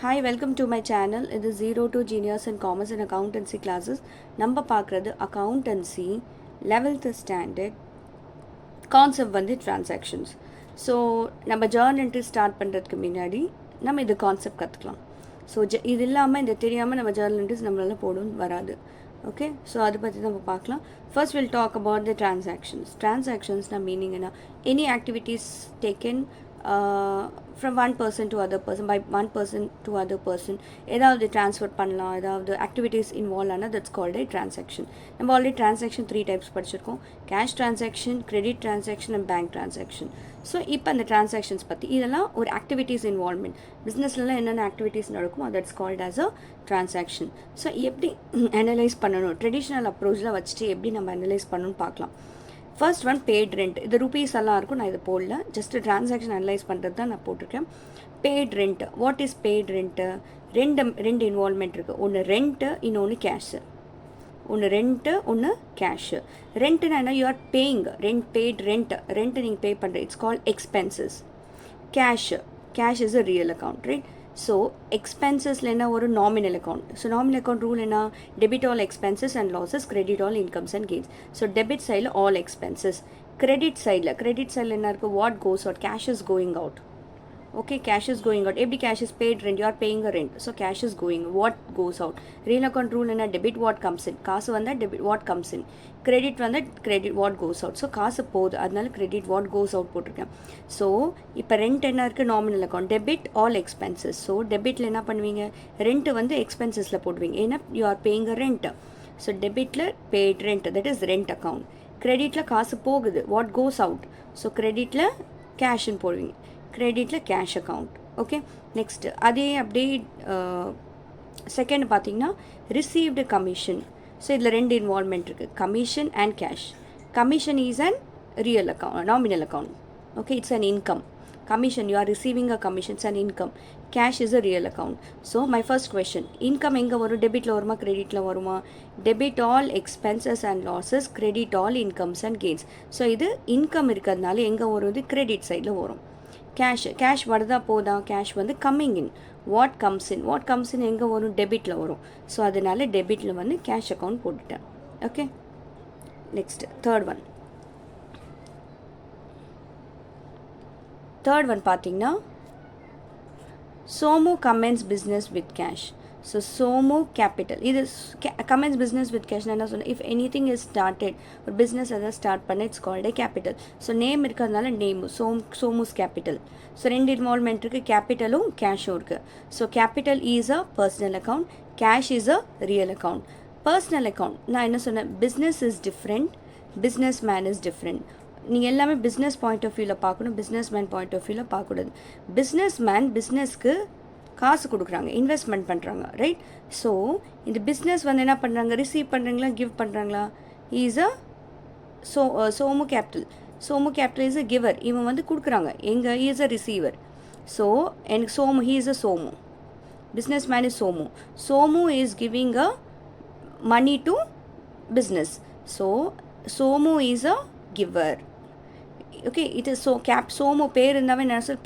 Hi, welcome to my channel. It is 0 to Genius and Commerce and Accountancy classes. நம்ம பார்க்குறது Accountancy 11th standard concept வந்து transactions. So நம்ம Journal entry start பண்ணுறதுக்கு முன்னாடி நம்ம இது கான்செப்ட் கற்றுக்கலாம். ஸோ இது இல்லாமல் இது தெரியாமல் நம்ம ஜேர்னல் என்ட்ரிஸ் நம்மளால போடவும் வராது. ஓகே, ஸோ அதை பற்றி நம்ம பார்க்கலாம். First will talk about the ட்ரான்சாக்ஷன்ஸ்னா மீனிங் என்ன? Any activities taken from one person to other person, by one person to other person, ஏதாவது ட்ரான்ஸ்ஃபர் பண்ணலாம், ஏதாவது ஆக்டிவிட்டீஸ் இன்வால்வ் ஆனால் தட்ஸ் கால்ட் ஏ ட்ரான்சாக்ஷன். நம்ம ஆல்ரெடி ட்ரான்சாக்ஷன் 3 டைப்ஸ் படிச்சிருக்கோம். Cash transaction, credit transaction and bank transaction. So இப்போ அந்த transactions பற்றி இதெல்லாம் ஒரு ஆக்டிவிட்டீஸ் இன்வால்வ்மெண்ட், பிஸ்னஸ்லாம் என்னென்ன ஆக்டிவிட்டீஸ் நடக்குமோ that's called as a transaction. So எப்படி அனலைஸ் பண்ணணும், ட்ரெடிஷ்னல் அப்ரோச்சில் வச்சுட்டு எப்படி நம்ம அனலைஸ் பண்ணணும்னு பார்க்கலாம். First one paid rent. இது ருபீஸ் எல்லாம் இருக்கும், நான் இது போடல, ஜஸ்ட் ட்ரான்சாக்ஷன் அனலைஸ் பண்ணுறது தான் நான் போட்டிருக்கேன். Paid rent. What is paid rent? ரெண்டு இன்வால்வ்மெண்ட் இருக்குது. ஒன்று ரெண்ட்டு, இன்னொன்று கேஷு. ஒன்று ரெண்ட்டு, ஒன்று கேஷு. ரெண்ட்டுனா என்ன? You are paying rent, paid rent நீங்கள் பே பண்ணுற, it's called expenses. Cash is a real account, right? So எக்ஸ்பென்சஸில் என்ன ஒரு nominal account. So nominal account rule என்ன? Debit all expenses and losses, credit all incomes and gains. So debit சைடில் all expenses, credit சைடில் என்ன இருக்குது? What goes out, cash is going out. Okay, cash is going out. எப்படி cash is paid rent, you are paying a rent, so cash is going. What goes out, real account rule என்ன? Debit what comes in, காசு வந்தால் debit what comes in. Credit வந்து credit what goes out. So காசு போகுது, அதனால credit what goes out போட்டிருக்கேன். So இப்போ rent என்ன இருக்குது? Nominal account. Debit all expenses. So டெபிட்டில் என்ன பண்ணுவீங்க? ரெண்ட்டு வந்து எக்ஸ்பென்சஸில் போடுவீங்க, ஏன்னா you are paying a rent. So டெபிட்டில் paid rent, that is rent account. கிரெடிட்டில் காசு போகுது, வாட் கோஸ் அவுட். ஸோ கிரெடிட்டில் கேஷ்ன்னு போடுவீங்க, கிரெடிட்டில் கேஷ் அக்கௌண்ட். ஓகே, நெக்ஸ்ட்டு அதே அப்படியே செகண்ட் பார்த்தீங்கன்னா ரிசீவ்டு கமிஷன். ஸோ இதில் ரெண்டு இன்வால்வ்மெண்ட் இருக்குது, commission and cash. Commission is an real account, nominal account. Okay, it's an income. Commission, you are receiving a commission, it's an income. Cash is a real account. So my first question, income எங்கே வரும்? டெபிட்டில் வருமா, கிரெடிட்டில் வருமா? Debit all expenses and losses, credit all incomes and gains. So இது income இருக்கிறதுனால எங்கே வரும்? இது credit சைடில் வரும். கேஷ் வருதா போதா? கேஷ் வந்து கம்மிங் இன். வாட் கம்ஸ் இன் எங்கே வரும்? டெபிட்டில் வரும். ஸோ அதனால டெபிட்டில் வந்து கேஷ் அக்கௌண்ட் போட்டுட்டேன். ஓகே, நெக்ஸ்ட் தேர்ட் ஒன் பார்த்தீங்கன்னா Somu கமென்ஸ் business with cash. So Somu capital, இது கமென்ஸ் பிஸ்னஸ் வித் கேஷ்னா என்ன சொன்னேன்? If any thing is started, ஒரு பிஸ்னஸ் எதாவது ஸ்டார்ட் பண்ண, it's called A capital. So name இருக்கிறதுனால நேமு சோமுஸ் கேபிட்டல். ஸோ ரெண்டு இன்வால்வ்மெண்ட் இருக்குது, கேபிட்டலும் கேஷும் இருக்குது. So capital is a personal account, cash is a real account. Personal account நான் என்ன சொன்னேன்? Business is different, business man is different. நீங்கள் எல்லாமே பிஸ்னஸ் பாயிண்ட் ஆஃப் வியூவில் பார்க்கணும், பிஸ்னஸ் மேன் பாயிண்ட் ஆஃப் வியூவில் பார்க்கக்கூடாது. பிஸ்னஸ் மேன் பிஸ்னஸ்க்கு காசு கொடுக்குறாங்க, இன்வெஸ்ட்மெண்ட் பண்ணுறாங்க, ரைட்? ஸோ இந்த பிஸ்னஸ் வந்து என்ன பண்ணுறாங்க? ரிசீவ் பண்ணுறாங்களா, கிவ் பண்ணுறாங்களா? Is a Somu capital is a giver. இவன் வந்து கொடுக்குறாங்க, எங்கே? Is a receiver. ஸோ எனக்கு Somu, he is a Somu. Businessman is Somu is giving a money to business. So Somu is a giver. Okay, இது சோமு பேர் இருந்தாவே என்ன சார்?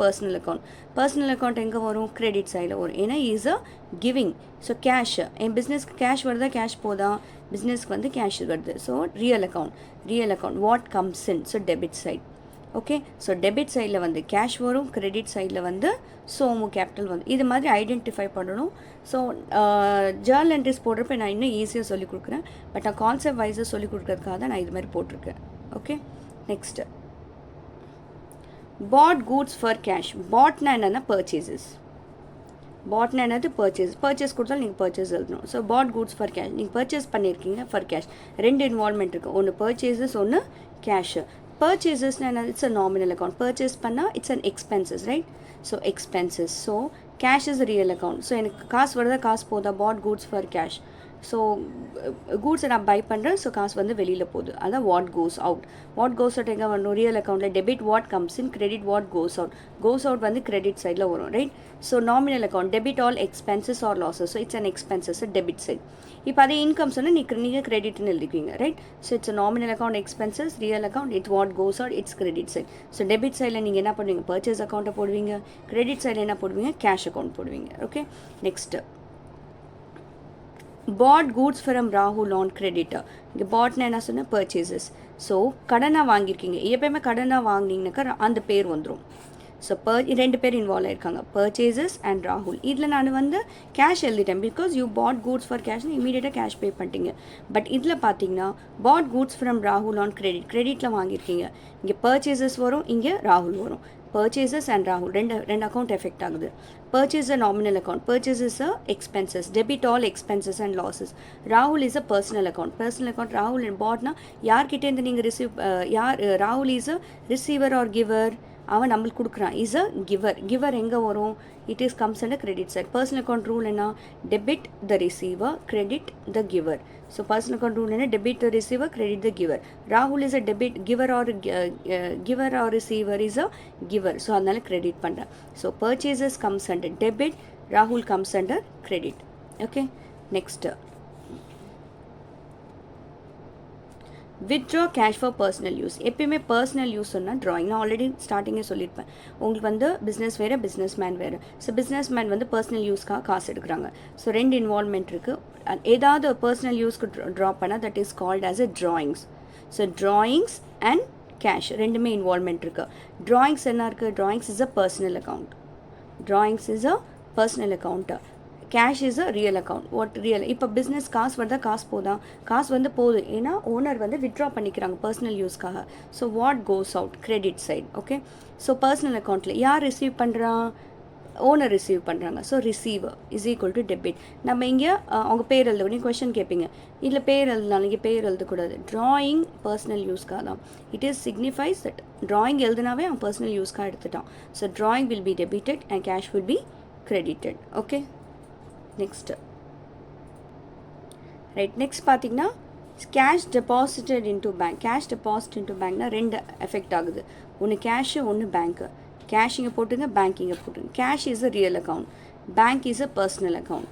பர்சனல் அக்கௌண்ட் எங்கே வரும்? கிரெடிட் சைடில் வரும், ஏன்னா is a giving. So cash, என் பிஸ்னஸ்க்கு கேஷ் வருதா, கேஷ் போதா? பிஸ்னஸ்க்கு வந்து கேஷ் வருது. So real account what comes in. So debit side. Okay, so debit சைடில் வந்து கேஷ் வரும், கிரெடிட் சைடில் வந்து சோமு கேபிட்டல் வந்து. இது மாதிரி ஐடென்டிஃபை பண்ணணும். ஸோ ஜேர்னல் என்ட்ரிஸ் போடுறப்ப நான் இன்னும் ஈஸியாக சொல்லிக் கொடுக்குறேன், பட் நான் கான்செப்ட் வைஸாக சொல்லிக் கொடுக்குறதுக்காக தான் நான் இது மாதிரி போட்டிருக்கேன். Okay, next bought goods for cash. பாட்னா என்னென்னா பர்ச்சேசஸ். பாட்னா என்னது? பர்ச்சேஸ் கொடுத்தாலும் நீங்கள் பர்ச்சேஸ் எழுதணும். So bought goods for cash, நீங்கள் பர்ச்சேஸ் பண்ணியிருக்கீங்க ஃபார் கேஷ். ரெண்டு இன்வால்வ்மெண்ட் இருக்குது, ஒன்று பர்ச்சேசஸ், ஒன்று கேஷ். பர்ச்சேசஸ்னா என்ன? It's a nominal account. Purchase பண்ணால் it's an expenses, right? So expenses. So cash is real account. So எனக்கு காசு வருதா, காசு போதா? Bought goods for cash. So கூட்ஸை நான் பை பண்ணுறேன், ஸோ காசு வந்து வெளியில் போகுது. அதான் what goes out. What goes out எங்கே வரணும்? ரியல் அக்கௌண்ட்டில் debit what comes in, credit what goes out. Goes out வந்து கிரெடிட் சைடில் வரும், right? So nominal account debit all expenses or losses, so it's an expenses debit side. இப்போ அதே income சொன்னால் நீங்கள் கிரெடிட்னு எழுதிக்குவீங்க, right? So it's nominal account expenses, real account it's what goes out, it's credit side. So debit சைடில் நீங்கள் என்ன பண்ணுவீங்க? பர்ச்சேஸ் அக்கௌண்ட்டை போடுவீங்க. கிரெடிட் சைடில் என்ன போடுவீங்க? கேஷ் அக்கௌண்ட் போடுவீங்க. Okay, next bought goods from Rahul on creditor. இங்கே பாட்னா என்ன சொன்ன? பர்ச்சேசஸ். ஸோ கடனாக வாங்கியிருக்கீங்க. எப்பயுமே கடனாக வாங்கினீங்கனாக்கா அந்த பேர் வந்துடும். ஸோ ரெண்டு பேர் இன்வால்வ் ஆயிருக்காங்க, பர்ச்சேசஸ் அண்ட் ராகுல். இதில் நான் வந்து கேஷ் எழுதிட்டேன், because you bought goods for கேஷ்னு இமீடியட்டாக கேஷ் பே பண்ணிட்டீங்க. பட் இதில் பார்த்தீங்கன்னா பாட் கூட்ஸ் ஃப்ரம் ராகுல் ஆன் கிரெடிட், கிரெடிட்டில் வாங்கியிருக்கீங்க. இங்கே பர்ச்சேசஸ் வரும், இங்கே ராகுல் வரும். பர்ச்சேசஸ் அண்ட் ராகுல் ரெண்டு அக்கௌண்ட் எஃபெக்ட் ஆகுது. Purchase a nominal account. Purchase is a expenses. Debit all expenses and losses. Rahul is a personal account. Personal account Rahul and bought na யார்கிட்ட இருந்து நீங்கள் ரிசீவ் ராகுல் is a receiver or giver. அவன் நம்மளுக்கு கொடுக்குறான், is a giver. Giver எங்கே வரும்? It is comes and credit side. Personal account rule என்ன? Debit the receiver, credit the giver. So personal account rule என்ன? Debit the receiver, credit the giver. ராகுல் is a debit giver or receiver is a giver. So அதனால credit பண்ணுறேன். So purchases comes under debit, ராகுல் comes under credit. Okay, next withdraw cash for personal use. எப்பயுமே personal use சொன்னால் drawing. நான் already ஸ்டார்டிங்கே சொல்லியிருப்பேன், உங்களுக்கு வந்து பிஸ்னஸ் வேறு, பிஸ்னஸ் மேன் வேறு. ஸோ பிஸ்னஸ் மேன் வந்து பர்சனல் யூஸ்க்காக காசு எடுக்கிறாங்க. ஸோ ரெண்டு இன்வால்வ்மெண்ட் இருக்குது. ஏதாவது பர்சனல் யூஸ்க்கு ட்ரா பண்ணால் that is called as a drawings. So drawings and cash ரெண்டுமே இன்வால்வ்மெண்ட் இருக்குது. ட்ராயிங்ஸ் என்ன இருக்குது? Drawings is a personal account. Drawings is a personal account. Cash is a real account. What real? இப்போ business காசு வருதா, காசு போதா? காசு வந்து போகுது, ஏன்னா ஓனர் வந்து வித்ட்ரா பண்ணிக்கிறாங்க பர்சனல் யூஸ்க்காக. So what goes out? Credit side. Okay, so personal அக்கௌண்ட்டில் யார் ரிசீவ் பண்ணுறா? ஓனர் ரிசீவ் பண்ணுறாங்க. So receiver is equal to debit. நம்ம இங்கே அவங்க பேர் எழுத நீங்கள் கொஸ்டின் கேட்பீங்க, இல்லை பேர் எழுதலாம், நீங்கள் பேர் எழுதக்கூடாது. ட்ராயிங் பர்சனல் யூஸ்க்காக தான். It is signifies that drawing எழுதுனாவே அவன் பர்சனல் யூஸ்க்காக எடுத்துட்டான். So drawing will be debited and cash will be credited. Okay, next right. Next பார்த்தீங்கன்னா cash deposited into bank. Cash deposit into பேங்க்னா ரெண்டு எஃபெக்ட் ஆகுது. ஒன்று கேஷு, ஒன்று பேங்க்கு. கேஷ் இங்கே போட்டுங்க, பேங்க் இங்கே போட்டுங்க. Cash is a real account, bank is a personal account.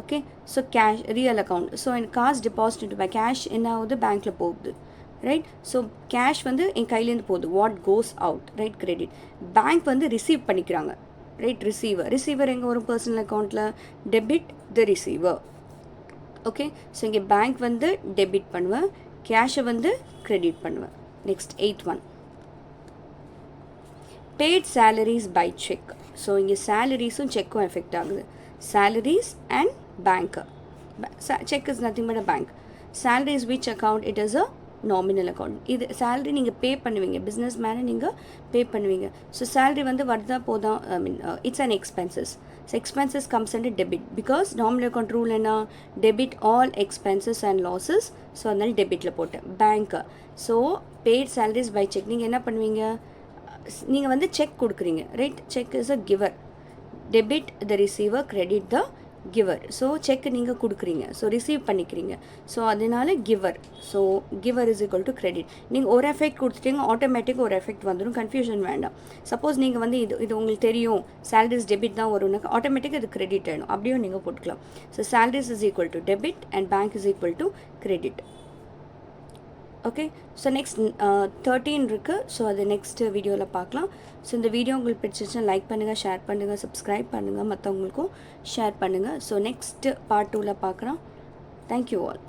Okay, so cash real account. So எனக்கு காசு டெபாசிட் இன்டூ பேங்க். கேஷ் என்ன ஆகுது? பேங்க்கில் போகுது, ரைட்? ஸோ கேஷ் வந்து என் கையிலேருந்து போகுது, what goes out, right? Credit. Bank வந்து ரிசீவ் பண்ணிக்கிறாங்க, ரைட்? ரிசீவர். ரிசீவர் எங்கே வரும்? பர்சனல் அக்கௌண்ட்டில். Debit the receiver. Okay, so இங்கே பேங்க் வந்து டெபிட் பண்ணுவேன், கேஷை வந்து கிரெடிட் பண்ணுவேன். Next 8th one, paid salaries by cheque. So இங்கே சேலரிஸும் செக்கும் எஃபெக்ட் ஆகுது. Salaries and bank. Cheque is nothing but a bank. Salaries which account? It is a nominal account. இது சேலரி நீங்கள் பே பண்ணுவீங்க, பிஸ்னஸ் மேனை நீங்கள் பே பண்ணுவீங்க. ஸோ சேலரி வந்து வருதா போதா? I mean it's an expenses. So expenses comes and debit, because nominal account rule என்ன? Debit all expenses and losses. So அதனால டெபிட்டில் போட்டேன். பேங்க்கு. So paid salaries by cheque. நீங்கள் என்ன பண்ணுவீங்க? நீங்கள் வந்து செக் கொடுக்குறீங்க, right? Cheque is a giver. Debit the receiver, credit the giver. So cheque நீங்கள் கொடுக்குறீங்க, ஸோ ரிசீவ் பண்ணிக்கிறீங்க. ஸோ அதனால giver. So giver is equal to credit. நீங்கள் ஒரு எஃபெக்ட் கொடுத்துட்டீங்க, ஆட்டோமேட்டிக்காக ஒரு எஃபெக்ட் வந்துடும், கன்ஃபியூஷன் வேண்டாம். சப்போஸ் நீங்கள் வந்து இது உங்களுக்கு தெரியும் சேலரிஸ் டெபிட் தான் வரும்னாக்கா ஆட்டோமேட்டிக்காக இது கிரெடிட் ஆகிடும், அப்படியும் நீங்கள் போட்டுக்கலாம். So salaries is equal to debit and bank is equal to credit. Okay, so next 13 இருக்குது. ஸோ அது நெக்ஸ்ட் வீடியோவில் பார்க்கலாம். ஸோ இந்த வீடியோ உங்களுக்கு பிடிச்சிருச்சுன்னா லைக் பண்ணுங்கள், ஷேர் பண்ணுங்கள், சப்ஸ்கிரைப் பண்ணுங்கள், மற்றவங்களுக்கும் ஷேர் பண்ணுங்கள். ஸோ நெக்ஸ்ட் பார்ட் 2ல் பார்க்குறோம். Thank you all.